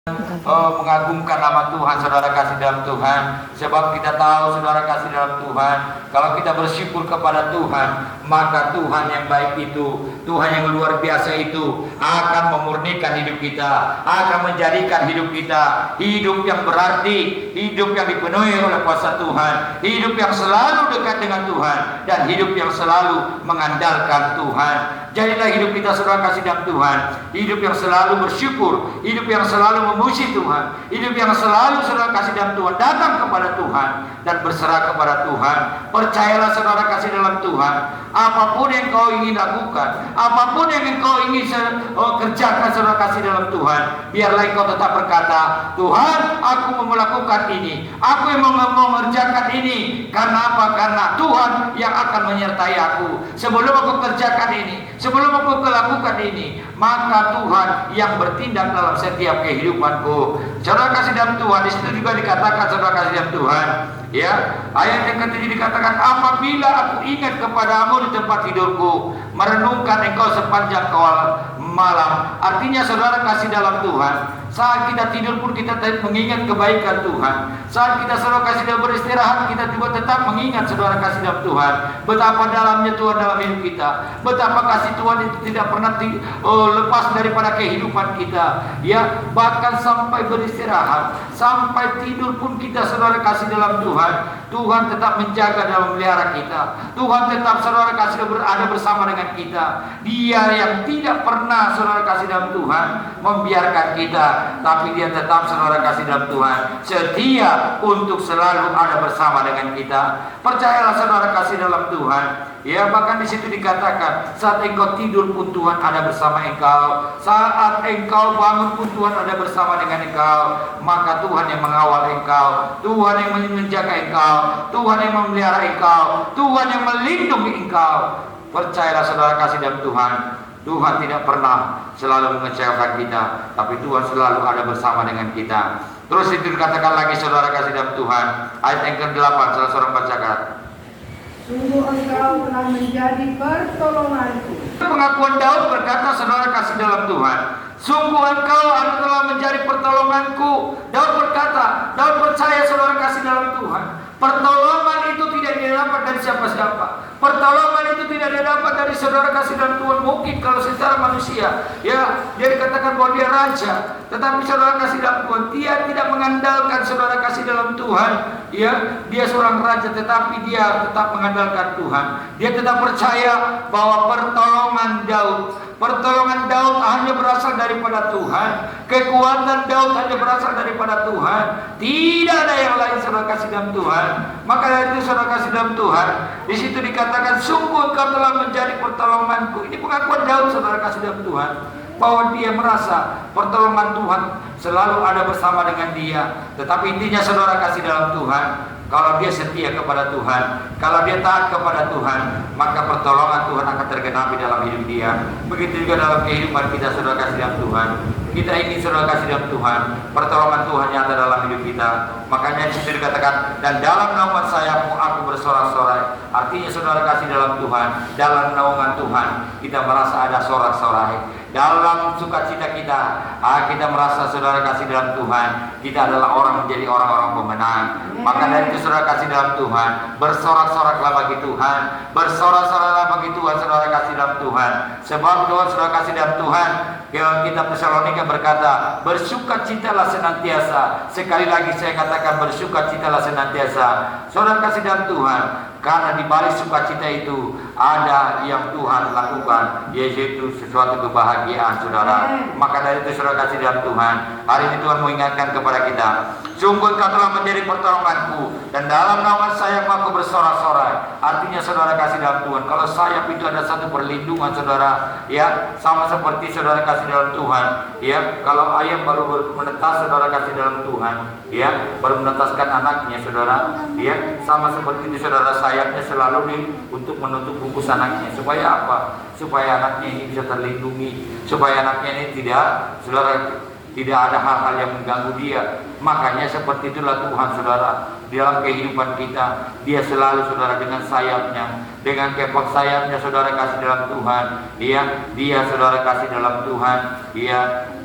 mengagungkan nama Tuhan, saudara kasih dalam Tuhan. Sebab kita tahu, saudara kasih dalam Tuhan, kalau kita bersyukur kepada Tuhan, maka Tuhan yang baik itu, Tuhan yang luar biasa itu akan memurnikan hidup kita, akan menjadikan hidup kita hidup yang berarti, hidup yang dipenuhi oleh kuasa Tuhan, hidup yang selalu dekat dengan Tuhan, dan hidup yang selalu mengandalkan Tuhan. Jadilah hidup kita, saudara kasih dalam Tuhan, hidup yang selalu bersyukur, hidup yang selalu memuji Tuhan, hidup yang selalu, saudara kasih dalam Tuhan, datang kepada Tuhan dan berserah kepada Tuhan. Percayalah, saudara kasih dalam Tuhan, apapun yang kau ingin lakukan, apapun yang engkau ingin kerjakan, saudara kasih dalam Tuhan, biarlah engkau tetap berkata, Tuhan, aku mau melakukan ini, aku yang mau mengerjakan ini. Karena apa? Karena Tuhan yang akan menyertai aku. Sebelum aku kerjakan ini, sebelum aku lakukan ini, maka Tuhan yang bertindak dalam setiap kehidupanku. Saudara kasih dalam Tuhan, di situ juga dikatakan, saudara kasih dalam Tuhan, ya, ayat yang ke-7 dikatakan, apabila aku ingat kepadamu di tempat tidurku, merenungkan engkau sepanjang malam. Artinya, saudara kasih dalam Tuhan, saat kita tidur pun kita mengingat kebaikan Tuhan. Saat kita, saudara kasih dalam beristirahat, kita juga tetap mengingat, saudara kasih dalam Tuhan, betapa dalamnya Tuhan dalam hidup kita, betapa kasih Tuhan itu tidak pernah lepas daripada kehidupan kita. Ya, bahkan sampai beristirahat, sampai tidur pun kita, saudara kasih dalam Tuhan, Tuhan tetap menjaga dan memelihara kita. Tuhan tetap, saudara kasih, berada bersama dengan kita. Dia yang tidak pernah, saudara kasih dalam Tuhan, membiarkan kita, tapi dia tetap, saudara kasih dalam Tuhan, setia untuk selalu ada bersama dengan kita. Percayalah, saudara kasih dalam Tuhan. Ya, bahkan di situ dikatakan, saat engkau tidur pun Tuhan ada bersama engkau, saat engkau bangun pun Tuhan ada bersama dengan engkau. Maka Tuhan yang mengawal engkau, Tuhan yang menjaga engkau, Tuhan yang memelihara engkau, Tuhan yang melindungi engkau. Percayalah, saudara kasih dalam Tuhan, Tuhan tidak pernah selalu mengecewakan kita, tapi Tuhan selalu ada bersama dengan kita. Terus itu dikatakan lagi, saudara kasih dalam Tuhan, ayat yang ke-8, salah seorang bacakan. Sungguh engkau telah menjadi pertolonganku. Pengakuan Daud berkata, saudara kasih dalam Tuhan, sungguh engkau telah menjadi pertolonganku. Daud berkata, Daud percaya, saudara kasih dalam Tuhan, pertolongan itu tidak didapat dari siapa-siapa. Pertolongan itu tidak didapat dari, saudara kasih dalam Tuhan. Mungkin kalau secara manusia, ya, dia dikatakan bahwa dia raja, tetapi, saudara kasih dalam Tuhan, dia tidak mengandalkan, saudara kasih dalam Tuhan. Ya, dia seorang raja, tetapi dia tetap mengandalkan Tuhan. Dia tetap percaya bahwa pertolongan Daud hanya berasal daripada Tuhan. Kekuatan Daud hanya berasal daripada Tuhan. Tidak ada yang lain, saudara kasih dalam Tuhan. Maka dari itu, saudara kasih dalam Tuhan, di situ dikatakan, sungguh engkau telah menjadi pertolonganku. Ini pengakuan Daud, saudara kasih dalam Tuhan, bahwa dia merasa pertolongan Tuhan selalu ada bersama dengan dia. Tetapi intinya, saudara kasih dalam Tuhan, kalau dia setia kepada Tuhan, kalau dia taat kepada Tuhan, maka pertolongan Tuhan akan tergenapi dalam hidup dia. Begitu juga dalam kehidupan kita, saudara kasih dalam Tuhan. Kita ingin, saudara kasih dalam Tuhan, pertolongan Tuhan nyata dalam hidup kita. Makanya di situ dikatakan, dan dalam naungan sayapmu aku bersorak-sorai. Artinya, saudara kasih dalam Tuhan, dalam naungan Tuhan kita merasa ada sorak-sorai. Dalam sukacita kita, kita merasa, saudara kasih dalam Tuhan, kita adalah menjadi orang-orang pemenang. Maka dari itu, saudara kasih dalam Tuhan, bersorak-soraklah bagi Tuhan, bersorak-soraklah bagi Tuhan, saudara kasih dalam Tuhan. Sebab Tuhan, saudara kasih dalam Tuhan, kitab Tesalonika berkata, bersukacitalah senantiasa. Sekali lagi saya katakan, bersukacitalah senantiasa, saudara kasih dalam Tuhan. Karena di balik sukacita itu ada yang Tuhan lakukan, yaitu sesuatu kebahagiaan, saudara. Maka dari itu, saudara kasih dalam Tuhan, hari ini Tuhan mengingatkan kepada kita, sungguh engkau telah menjadi pertolonganku, dan dalam naungan sayap aku bersorak-sorai. Artinya, saudara kasih dalam Tuhan, kalau sayap itu ada satu perlindungan, saudara, ya, sama seperti, saudara kasih dalam Tuhan, ya, kalau ayam baru menetas, saudara kasih dalam Tuhan, ya, baru menetaskan anaknya, saudara, ya, sama seperti itu, saudara, sayapnya selalu untuk menutup bungkus anaknya. Supaya apa? Supaya anaknya ini bisa terlindungi, supaya anaknya ini tidak, saudara, tidak ada hal-hal yang mengganggu dia. Makanya seperti itulah Tuhan, saudara, dalam kehidupan kita. Dia selalu, saudara, dengan sayapnya, dengan kepak sayapnya, saudara kasih dalam Tuhan. Dia saudara kasih dalam Tuhan,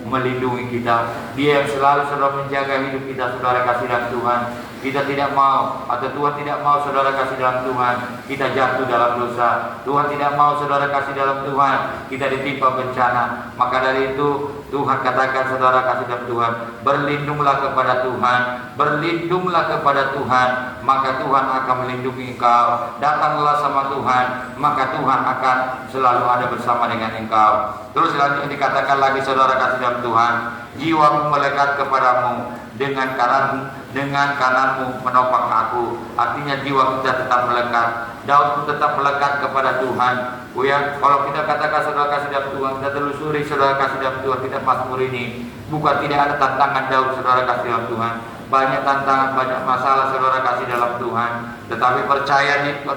melindungi kita. Dia yang selalu saudara menjaga hidup kita, saudara kasih dalam Tuhan. Kita tidak mau, atau Tuhan tidak mau saudara kasih dalam Tuhan kita jatuh dalam dosa. Tuhan tidak mau saudara kasih dalam Tuhan kita ditimpa bencana. Maka dari itu Tuhan katakan saudara kasih dalam Tuhan, berlindunglah kepada Tuhan, berlindunglah kepada Tuhan, maka Tuhan akan melindungi engkau. Datanglah sama Tuhan, maka Tuhan akan selalu ada bersama dengan engkau. Terus selanjutnya dikatakan lagi saudara kasih dalam Tuhan, jiwamu melekat kepadamu, dengan kananmu menopang aku. Artinya jiwa kita tetap melekat. Daud pun tetap melekat kepada Tuhan. Ya, kalau kita katakan saudara kasih dalam Tuhan, kita telusuri saudara kasih dalam Tuhan, kita Mazmur ini bukan tidak ada tantangan Daud saudara kasih dalam Tuhan. Banyak tantangan, banyak masalah saudara kasih dalam Tuhan. Tetapi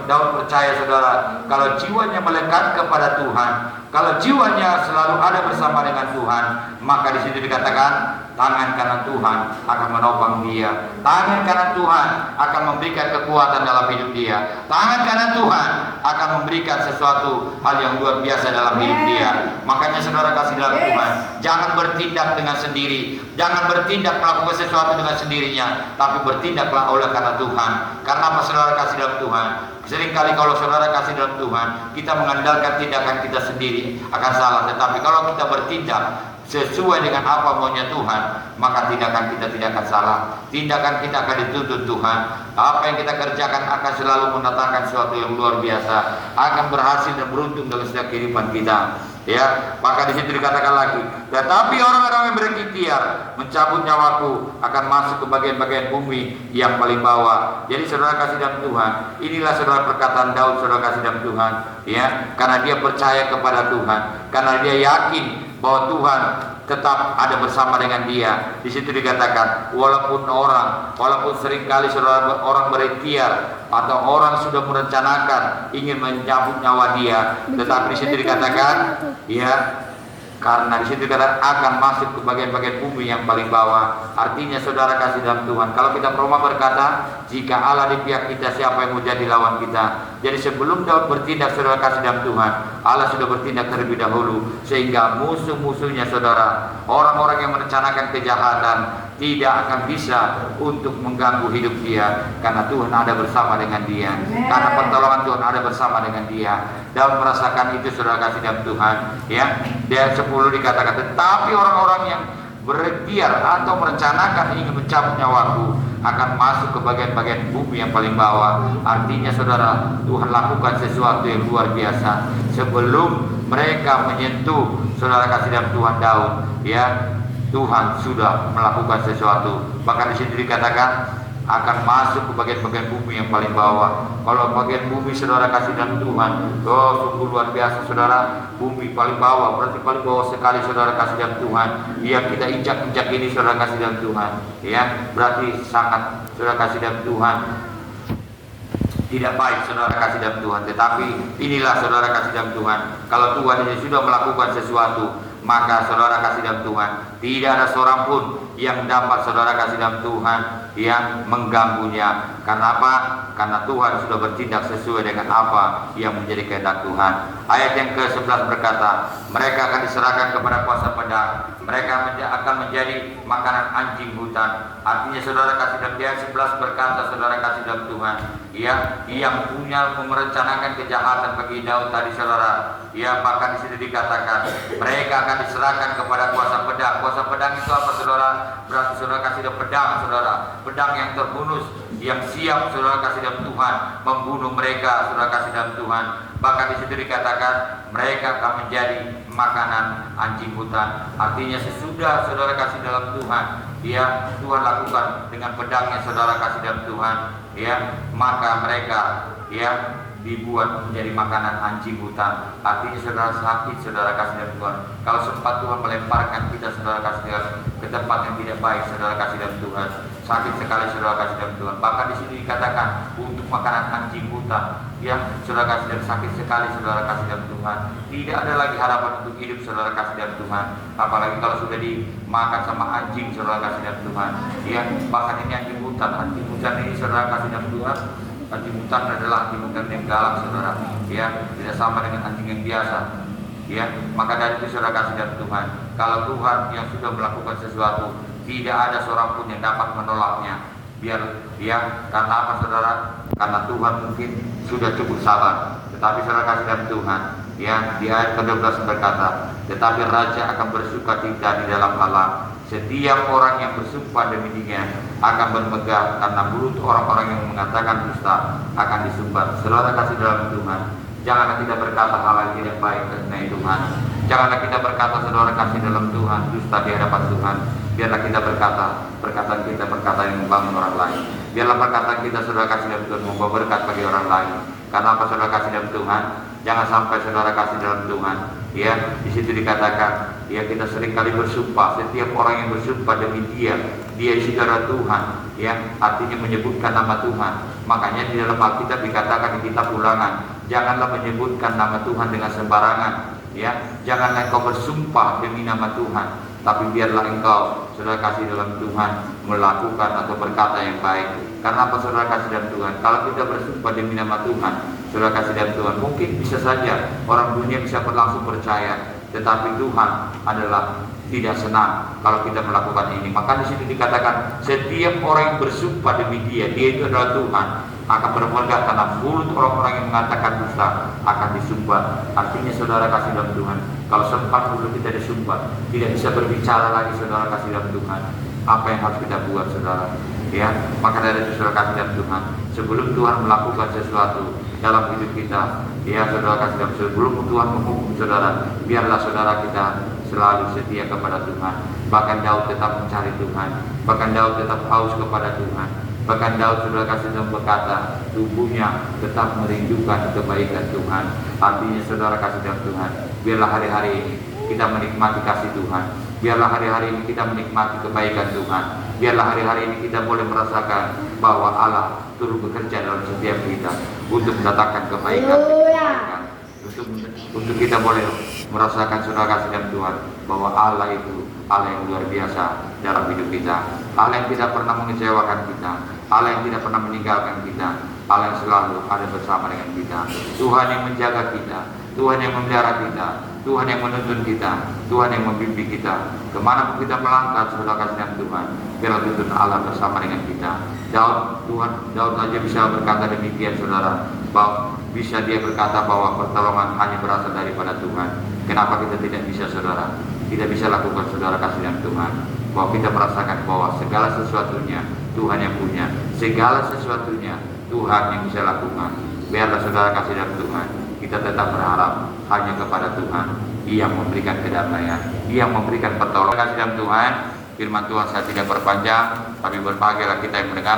Daud percaya saudara, kalau jiwanya melekat kepada Tuhan, kalau jiwanya selalu ada bersama dengan Tuhan, maka di situ dikatakan tangan kanan Tuhan akan menopang dia. Tangan kanan Tuhan akan memberikan kekuatan dalam hidup dia. Tangan kanan Tuhan akan memberikan sesuatu hal yang luar biasa dalam hidup dia. Makanya saudara kasih dalam Tuhan, jangan bertindak dengan sendiri, jangan bertindak melakukan sesuatu dengan sendirinya, tapi bertindaklah oleh karena Tuhan. Karena apa saudara kasih dalam Tuhan? Seringkali kalau saudara kasih dalam Tuhan, kita mengandalkan tindakan kita sendiri akan salah. Tetapi kalau kita bertindak sesuai dengan apa maunya Tuhan, maka tindakan kita tidak akan salah. Tindakan kita akan dituntut Tuhan. Apa yang kita kerjakan akan selalu mendatangkan sesuatu yang luar biasa, akan berhasil dan beruntung dalam setiap kehidupan kita. Ya, maka di situ dikatakan lagi, tetapi orang-orang yang berikhtiar mencabut nyawaku akan masuk ke bagian-bagian bumi yang paling bawah. Jadi saudara kasih dalam Tuhan, inilah saudara perkataan Daud saudara kasih dalam Tuhan, ya, karena dia percaya kepada Tuhan, karena dia yakin bahwa Tuhan tetap ada bersama dengan dia. Di situ dikatakan, walaupun seringkali saudara orang berikhtiar atau orang sudah merencanakan ingin mencabut nyawa dia, tetapi di situ dikatakan, ya, karena di situ dikatakan akan masuk ke bagian-bagian bumi yang paling bawah. Artinya saudara kasih dalam Tuhan, kalau kita Roma berkata, jika Allah di pihak kita, siapa yang mau jadi lawan kita? Jadi sebelum Daud bertindak saudara kasih dalam Tuhan, Allah sudah bertindak terlebih dahulu, sehingga musuh-musuhnya saudara, orang-orang yang merencanakan kejahatan, tidak akan bisa untuk mengganggu hidup dia, karena Tuhan ada bersama dengan dia, karena pertolongan Tuhan ada bersama dengan dia. Daud merasakan itu saudara kasih dalam Tuhan, ya. Dia 10 dikatakan, tetapi orang-orang yang berikhtiar atau merencanakan ingin mencabut nyawaku akan masuk ke bagian-bagian bumi yang paling bawah. Artinya saudara, Tuhan lakukan sesuatu yang luar biasa sebelum mereka menyentuh saudara kasih dalam Tuhan Daud, ya. Tuhan sudah melakukan sesuatu. Bahkan di situ dikatakan akan masuk ke bagian-bagian bumi yang paling bawah. Kalau bagian bumi saudara kasih dalam Tuhan, oh sungguh luar biasa saudara. Bumi paling bawah, berarti paling bawah sekali saudara kasih dalam Tuhan. Yang kita injak-injak ini saudara kasih dalam Tuhan, ya, berarti sangat saudara kasih dalam Tuhan tidak baik saudara kasih dalam Tuhan. Tetapi inilah saudara kasih dalam Tuhan, kalau Tuhan ini sudah melakukan sesuatu, maka saudara kasih dalam Tuhan, tidak ada seorang pun yang dapat saudara kasih dalam Tuhan yang mengganggunya. Karena apa? Karena Tuhan sudah bertindak sesuai dengan apa yang menjadi kehendak Tuhan. Ayat yang ke-11 berkata, mereka akan diserahkan kepada kuasa pedang, mereka akan menjadi makanan anjing hutan. Artinya saudara kasih dalam ayat 11 berkata saudara kasih dalam Tuhan, ya, yang punya merencanakan kejahatan bagi Daud tadi saudara, ya, bahkan di situ dikatakan mereka akan diserahkan kepada kuasa pedang. Kuasa pedang itu apa saudara? Berarti saudara kasih dalam pedang saudara, pedang yang terhunus, yang siap saudara kasih dalam Tuhan membunuh mereka saudara kasih dalam Tuhan. Bahkan di situ dikatakan mereka akan menjadi makanan anjing hutan. Artinya sesudah saudara kasih dalam Tuhan, ya, Tuhan lakukan dengan pedangnya saudara kasih dalam Tuhan, ya, maka mereka, ya, dibuat menjadi makanan anjing hutan. Artinya saudara sakit saudara kasih dalam Tuhan. Kalau sempat Tuhan melemparkan kita saudara kasih ke tempat yang tidak baik saudara kasih dalam Tuhan, sakit sekali saudara kasih dalam Tuhan. Bahkan di sini dikatakan untuk makanan anjing hutan, ya, saudara kasih dalam sakit sekali saudara kasih dalam Tuhan. Tidak ada lagi harapan untuk hidup saudara kasih dalam Tuhan. Apalagi kalau sudah dimakan sama anjing saudara kasih dalam Tuhan, ya. Bahkan ini anjing hutan ini saudara kasih dalam Tuhan. Anjing hutan adalah anjing hutan yang galak saudara, ya, tidak sama dengan anjing yang biasa. ya. Maka dari itu saudara kasih dalam Tuhan, kalau Tuhan yang sudah melakukan sesuatu, tidak ada seorang pun yang dapat menolaknya. Biar ya, karena apa saudara? Karena Tuhan mungkin sudah cukup sabar. Tetapi saudara kasih dalam Tuhan, ya, di ayat ke-12 berkata, tetapi raja akan bersuka cita di dalam Allah. Setiap orang yang bersumpah demikian akan bermegah, karena mulut orang-orang yang mengatakan dusta akan disumbat. Saudara kasih dalam Tuhan, janganlah kita berkata hal yang tidak baik mengenai Tuhan. Janganlah kita berkata saudara kasih dalam Tuhan dusta di hadapan Tuhan. Biarlah kita berkata, perkataan kita perkataan yang membangun orang lain. Biarlah perkataan kita saudara kasih dalam Tuhan membawa berkat bagi orang lain. Karena apa saudara kasih dalam Tuhan? Jangan sampai saudara kasih dalam Tuhan, ya, di situ dikatakan, ya, kita sering kali bersumpah. Setiap orang yang bersumpah demi dia saudara Tuhan, ya, artinya menyebutkan nama Tuhan. Makanya di dalam Alkitab dikatakan di kitab Ulangan, janganlah menyebutkan nama Tuhan dengan sembarangan, ya. Janganlah engkau bersumpah demi nama Tuhan, tapi biarlah engkau saudara kasih dalam Tuhan melakukan atau berkata yang baik. Karena apa saudara kasih dalam Tuhan? Kalau kita bersumpah demi nama Tuhan, saudara kasih dalam Tuhan, mungkin bisa saja orang dunia bisa berlangsung percaya, tetapi Tuhan adalah tidak senang kalau kita melakukan ini. Maka di situ dikatakan setiap orang yang bersumpah demi dia itu adalah Tuhan, akan bermegah karena mulut orang-orang yang mengatakan dusta akan disumbat. Artinya saudara kasih dalam Tuhan, kalau sempat mulut kita disumbat, tidak bisa berbicara lagi saudara kasih dalam Tuhan. Apa yang harus kita buat saudara? Ya, maka dari itu saudara kasih dalam Tuhan, sebelum Tuhan melakukan sesuatu dalam hidup kita, ya saudara kasih dalam, sebelum Tuhan menghukum saudara, biarlah saudara kita selalu setia kepada Tuhan. Bahkan Daud tetap mencari Tuhan, bahkan Daud tetap haus kepada Tuhan. Bahkan Daud saudara kasih dalam berkata, tubuhnya tetap merindukan kebaikan Tuhan. Artinya saudara kasih dalam Tuhan, biarlah hari-hari ini kita menikmati kasih Tuhan. Biarlah hari-hari ini kita menikmati kebaikan Tuhan. Biarlah hari-hari ini kita boleh merasakan bahwa Allah turut bekerja dalam setiap kita untuk mendatangkan kebaikan. Untuk kita boleh merasakan saudara kasih dalam Tuhan bahwa Allah itu Allah yang luar biasa dalam hidup kita. Allah yang tidak pernah mengecewakan kita, Allah yang tidak pernah meninggalkan kita, Allah yang selalu ada bersama dengan kita. Tuhan yang menjaga kita, Tuhan yang memelihara kita, Tuhan yang menuntun kita, Tuhan yang membimbing kita. Kemana pun kita melangkah saudara kasih dalam Tuhan, biarlah tuntun Allah bersama dengan kita. Daud saja bisa berkata demikian saudara, bahwa bisa dia berkata bahwa pertolongan hanya berasal daripada Tuhan. Kenapa kita tidak bisa saudara? Tidak bisa lakukan saudara kasih dalam Tuhan, bahwa kita merasakan bahwa segala sesuatunya Tuhan yang punya, segala sesuatunya Tuhan yang bisa lakukan. Biarlah saudara kasih dalam Tuhan, kita tetap berharap hanya kepada Tuhan. Ia yang memberikan kedamaian, Ia yang memberikan pertolongan. Kasih dalam Tuhan, firman Tuhan saya tidak berpanjang, tapi berbahagialah kita yang mendengar.